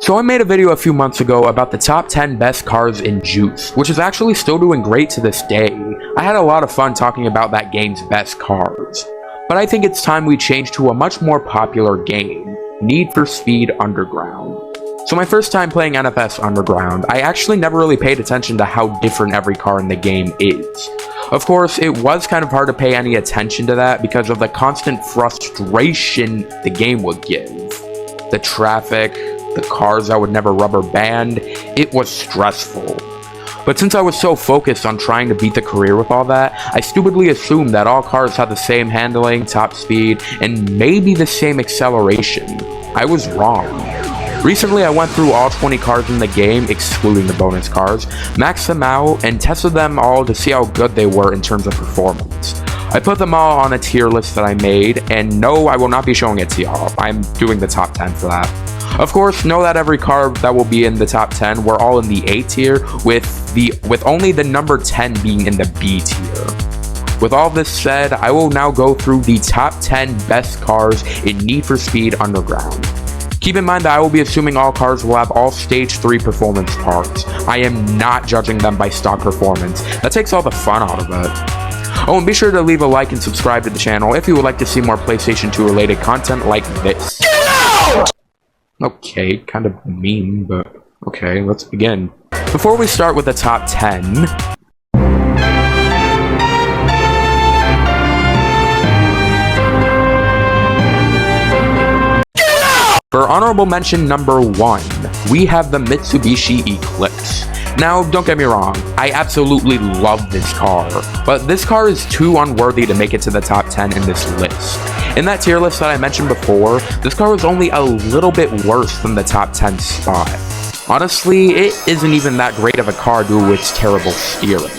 So I made a video a few months ago about the top 10 best cars in Juice, which is actually still doing great to this day. I had a lot of fun talking about that game's best cars. But I think it's time we change to a much more popular game, Need for Speed Underground. So my first time playing NFS Underground, I actually never really paid attention to how different every car in the game is. Of course, it was kind of hard to pay any attention to that because of the constant frustration the game would give. The traffic, the cars that would never rubber band, it was stressful. But since I was so focused on trying to beat the career with all that, I stupidly assumed that all cars had the same handling, top speed, and maybe the same acceleration. I was wrong. Recently, I went through all 20 cars in the game, excluding the bonus cars, maxed them out, and tested them all to see how good they were in terms of performance. I put them all on a tier list that I made, and no, I will not be showing it to y'all. I'm doing the top 10 for that. Of course, know that every car that will be in the top 10, we're all in the A tier, with only the number 10 being in the B tier. With all this said, I will now go through the top 10 best cars in Need for Speed Underground. Keep in mind that I will be assuming all cars will have all Stage 3 performance parts. I am not judging them by stock performance. That takes all the fun out of it. Oh, and be sure to leave a like and subscribe to the channel if you would like to see more PlayStation 2 related content like this. Get out! Okay, kind of mean, but okay, let's begin. Before we start with the top 10, for honorable mention number 1, we have the Mitsubishi Eclipse. Now, don't get me wrong, I absolutely love this car, but this car is too unworthy to make it to the top 10 in this list. In that tier list that I mentioned before, this car was only a little bit worse than the top 10 spot. Honestly, it isn't even that great of a car due to its terrible steering.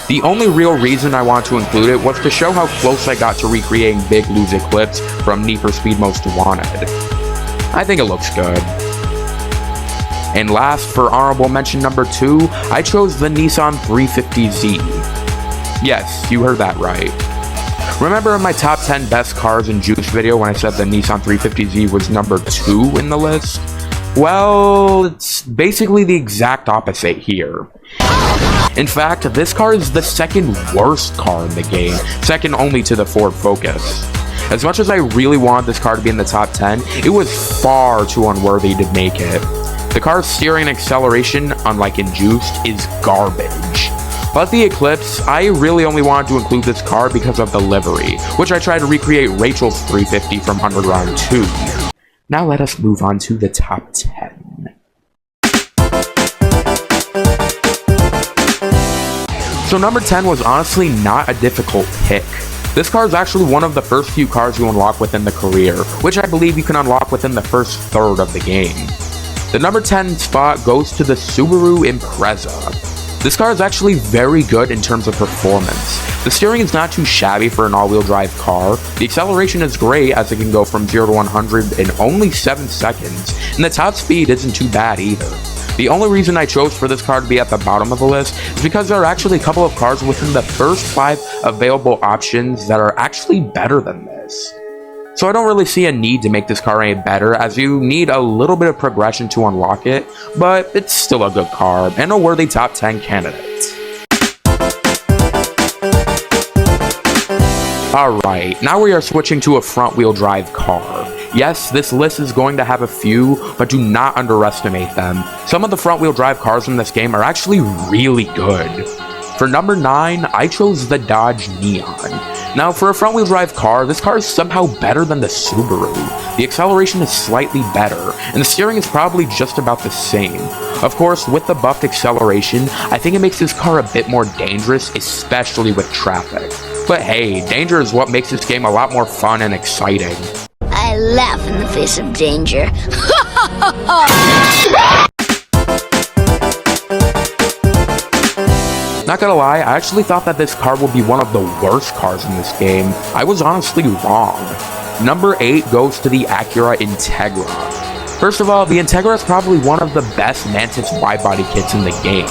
The only real reason I wanted to include it was to show how close I got to recreating Big Lou's Eclipse from Need for Speed Most Wanted. I think it looks good. And last, for honorable mention number 2, I chose the Nissan 350Z. Yes, you heard that right. Remember in my top 10 best cars in Juice video when I said the Nissan 350Z was number 2 in the list? Well, it's basically the exact opposite here. In fact, this car is the second worst car in the game, second only to the Ford Focus. As much as I really wanted this car to be in the top 10, it was far too unworthy to make it. The car's steering and acceleration, unlike in Juiced, is garbage. But the Eclipse, I really only wanted to include this car because of the livery, which I tried to recreate Rachel's 350 from Underground 2. Now let us move on to the top 10. So number 10 was honestly not a difficult pick. This car is actually one of the first few cars you unlock within the career, which I believe you can unlock within the first third of the game. The number 10 spot goes to the Subaru Impreza. This car is actually very good in terms of performance. The steering is not too shabby for an all-wheel drive car, the acceleration is great as it can go from 0 to 100 in only 7 seconds, and the top speed isn't too bad either. The only reason I chose for this car to be at the bottom of the list is because there are actually a couple of cars within the first 5 available options that are actually better than this. So I don't really see a need to make this car any better, as you need a little bit of progression to unlock it, but it's still a good car and a worthy top 10 candidate. Alright, now we are switching to a front-wheel drive car. Yes, this list is going to have a few, but do not underestimate them. Some of the front-wheel drive cars in this game are actually really good. For number 9, I chose the Dodge Neon. Now, for a front-wheel drive car, this car is somehow better than the Subaru. The acceleration is slightly better, and the steering is probably just about the same. Of course, with the buffed acceleration, I think it makes this car a bit more dangerous, especially with traffic. But hey, danger is what makes this game a lot more fun and exciting. I laugh in the face of danger. Not gonna lie, I actually thought that this car would be one of the worst cars in this game. I was honestly wrong. Number 8 goes to the Acura Integra. First of all, the Integra is probably one of the best Mantis wide-body kits in the game.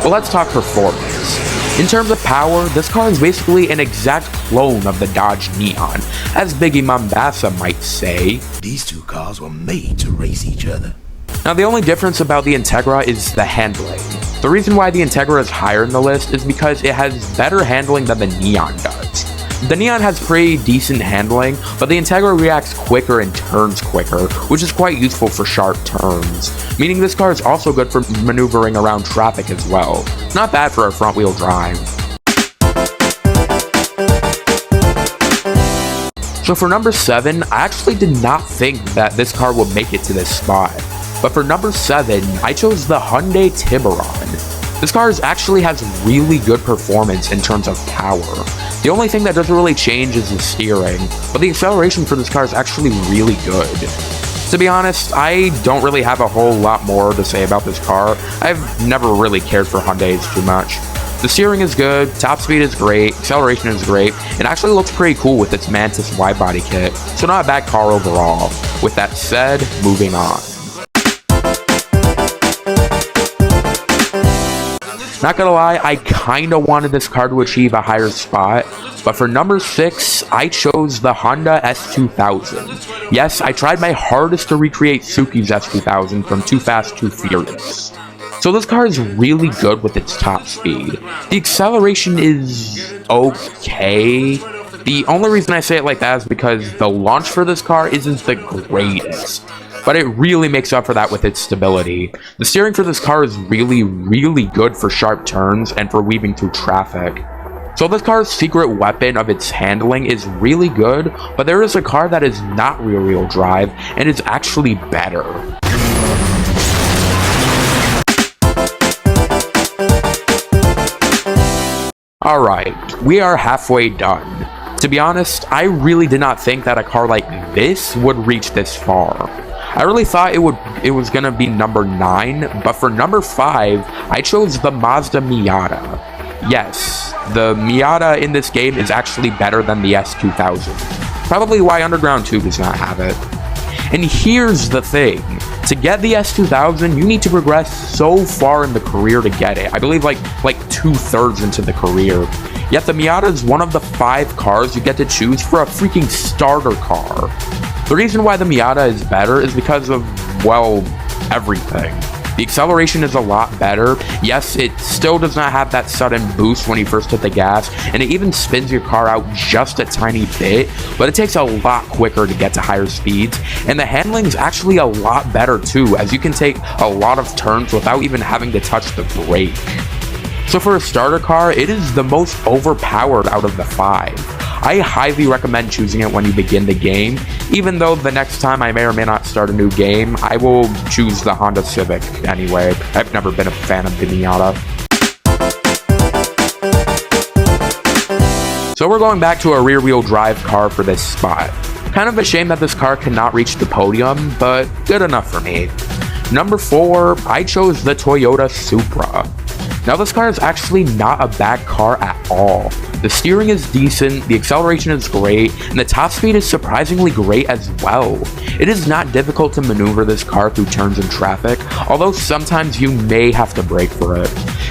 But let's talk performance. In terms of power, this car is basically an exact clone of the Dodge Neon, as Biggie Mombasa might say. These two cars were made to race each other. Now, the only difference about the Integra is the handling. The reason why the Integra is higher in the list is because it has better handling than the Neon does. The Neon has pretty decent handling, but the Integra reacts quicker and turns quicker, which is quite useful for sharp turns, meaning this car is also good for maneuvering around traffic as well. Not bad for a front-wheel drive. So for number 7, I actually did not think that this car would make it to this spot. But for number 7, I chose the Hyundai Tiburon. This car actually has really good performance in terms of power. The only thing that doesn't really change is the steering, but the acceleration for this car is actually really good. To be honest, I don't really have a whole lot more to say about this car. I've never really cared for Hyundais too much. The steering is good, top speed is great, acceleration is great, it actually looks pretty cool with its Mantis wide-body kit, so not a bad car overall. With that said, moving on. Not gonna lie, I kinda wanted this car to achieve a higher spot, but for number 6, I chose the Honda S2000. Yes, I tried my hardest to recreate Suki's S2000 from Too Fast, Too Furious. So this car is really good with its top speed. The acceleration is okay. The only reason I say it like that is because the launch for this car isn't the greatest, but it really makes up for that with its stability. The steering for this car is really good for sharp turns and for weaving through traffic. So this car's secret weapon of its handling is really good, but there is a car that is not rear-wheel drive and is actually better. Alright, we are halfway done. To be honest, I really did not think that a car like this would reach this far. I really thought it was gonna be number 9, but for number 5, I chose the Mazda Miata. Yes, the Miata in this game is actually better than the S2000. Probably why Underground 2 does not have it. And here's the thing. To get the S2000, you need to progress so far in the career to get it. I believe like 2/3 into the career. Yet the Miata is one of the 5 cars you get to choose for a freaking starter car. The reason why the Miata is better is because of, well, everything. The acceleration is a lot better. Yes, it still does not have that sudden boost when you first hit the gas, and it even spins your car out just a tiny bit, but it takes a lot quicker to get to higher speeds, and the handling is actually a lot better too, as you can take a lot of turns without even having to touch the brake. So for a starter car, it is the most overpowered out of the 5. I highly recommend choosing it when you begin the game, even though the next time I may or may not start a new game, I will choose the Honda Civic anyway. I've never been a fan of the Miata. So we're going back to a rear-wheel drive car for this spot. Kind of a shame that this car cannot reach the podium, but good enough for me. Number 4, I chose the Toyota Supra. Now this car is actually not a bad car at all. The steering is decent, the acceleration is great, and the top speed is surprisingly great as well. It is not difficult to maneuver this car through turns and traffic, although sometimes you may have to brake for it.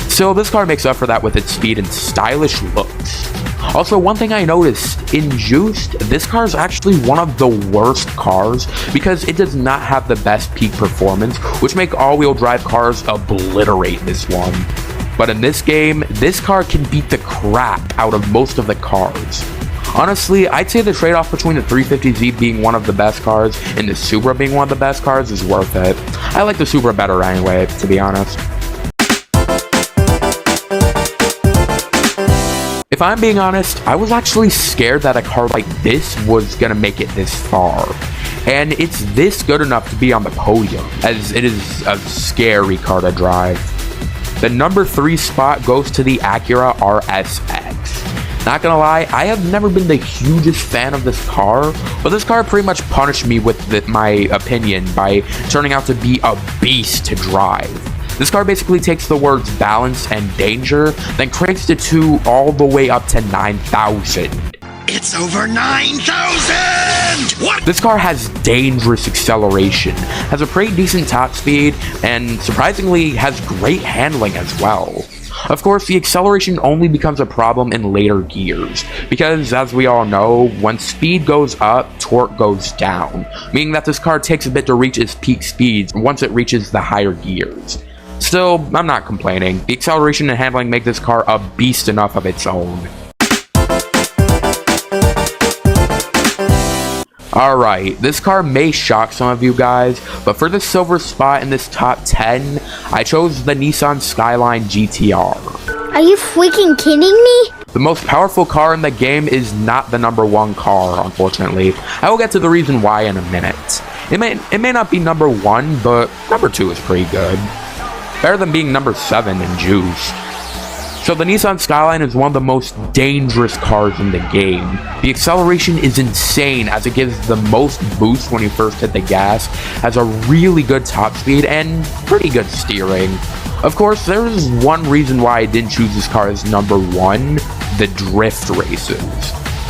Still, this car makes up for that with its speed and stylish looks. Also, one thing I noticed, in Juiced, this car is actually one of the worst cars because it does not have the best peak performance, which make all-wheel drive cars obliterate this one. But in this game, this car can beat the crap out of most of the cars. Honestly, I'd say the trade-off between the 350Z being one of the best cars and the Supra being one of the best cars is worth it. I like the Supra better anyway, to be honest. If I'm being honest, I was actually scared that a car like this was gonna make it this far. And it's this good enough to be on the podium, as it is a scary car to drive. The number 3 spot goes to the Acura RSX. Not gonna lie, I have never been the hugest fan of this car, but this car pretty much punished me with my opinion by turning out to be a beast to drive. This car basically takes the words balance and danger, then cranks the 2 all the way up to 9,000. It's over 9,000! What? This car has dangerous acceleration, has a pretty decent top speed, and surprisingly has great handling as well. Of course, the acceleration only becomes a problem in later gears, because as we all know, when speed goes up, torque goes down, meaning that this car takes a bit to reach its peak speeds once it reaches the higher gears. Still, I'm not complaining. The acceleration and handling make this car a beast enough of its own. Alright, this car may shock some of you guys, but for the silver spot in this top 10, I chose the Nissan Skyline GTR. Are you freaking kidding me? The most powerful car in the game is not the number 1 car, unfortunately. I will get to the reason why in a minute. It may not be number 1, but number 2 is pretty good. Better than being number 7 in juice. So the Nissan Skyline is one of the most dangerous cars in the game. The acceleration is insane as it gives the most boost when you first hit the gas, has a really good top speed, and pretty good steering. Of course, there is one reason why I didn't choose this car as number 1, the drift races.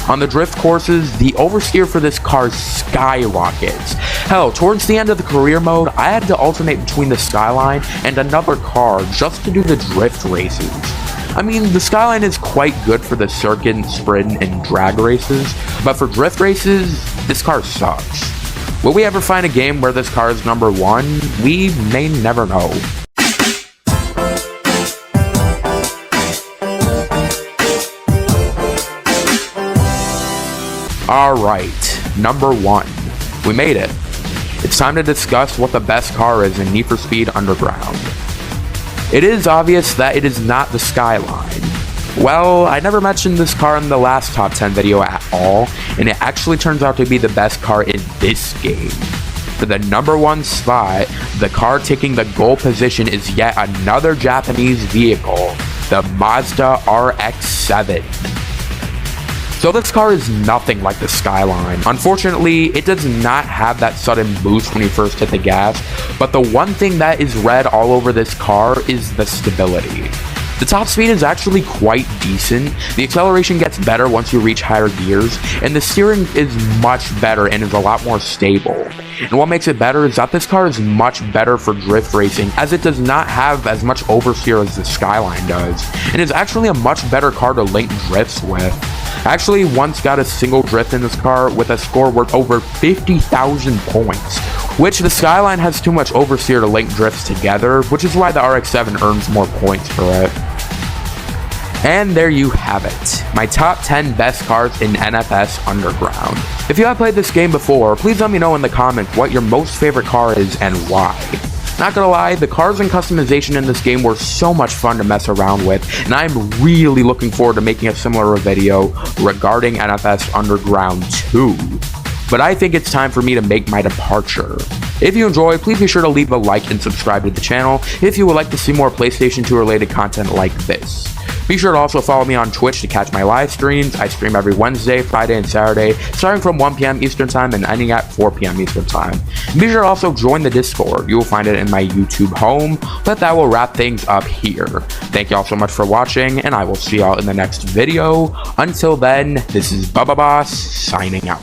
On the drift courses, the oversteer for this car skyrockets. Hell, towards the end of the career mode, I had to alternate between the Skyline and another car just to do the drift races. I mean, the Skyline is quite good for the circuit, sprint, and drag races, but for drift races, this car sucks. Will we ever find a game where this car is number 1? We may never know. Alright, number 1. We made it. It's time to discuss what the best car is in Need for Speed Underground. It is obvious that it is not the Skyline. Well, I never mentioned this car in the last top 10 video at all, and it actually turns out to be the best car in this game. For the number 1 spot, the car taking the goal position is yet another Japanese vehicle, the Mazda RX7. So this car is nothing like the Skyline. Unfortunately, it does not have that sudden boost when you first hit the gas, but the one thing that is red all over this car is the stability. The top speed is actually quite decent, the acceleration gets better once you reach higher gears, and the steering is much better and is a lot more stable. And what makes it better is that this car is much better for drift racing, as it does not have as much oversteer as the Skyline does, and is actually a much better car to link drifts with. I actually once got a single drift in this car with a score worth over 50,000 points, which the Skyline has too much oversteer to link drifts together, which is why the RX-7 earns more points for it. And there you have it, my top 10 best cars in NFS Underground. If you have played this game before, please let me know in the comments what your most favorite car is and why. Not gonna lie, the cars and customization in this game were so much fun to mess around with, and I'm really looking forward to making a similar video regarding NFS Underground 2. But I think it's time for me to make my departure. If you enjoyed, please be sure to leave a like and subscribe to the channel if you would like to see more PlayStation 2 related content like this. Be sure to also follow me on Twitch to catch my live streams. I stream every Wednesday, Friday, and Saturday, starting from 1 PM Eastern Time and ending at 4 PM Eastern Time. Be sure to also join the Discord. You will find it in my YouTube home, but that will wrap things up here. Thank you all so much for watching, and I will see y'all in the next video. Until then, this is Bubba Boss, signing out.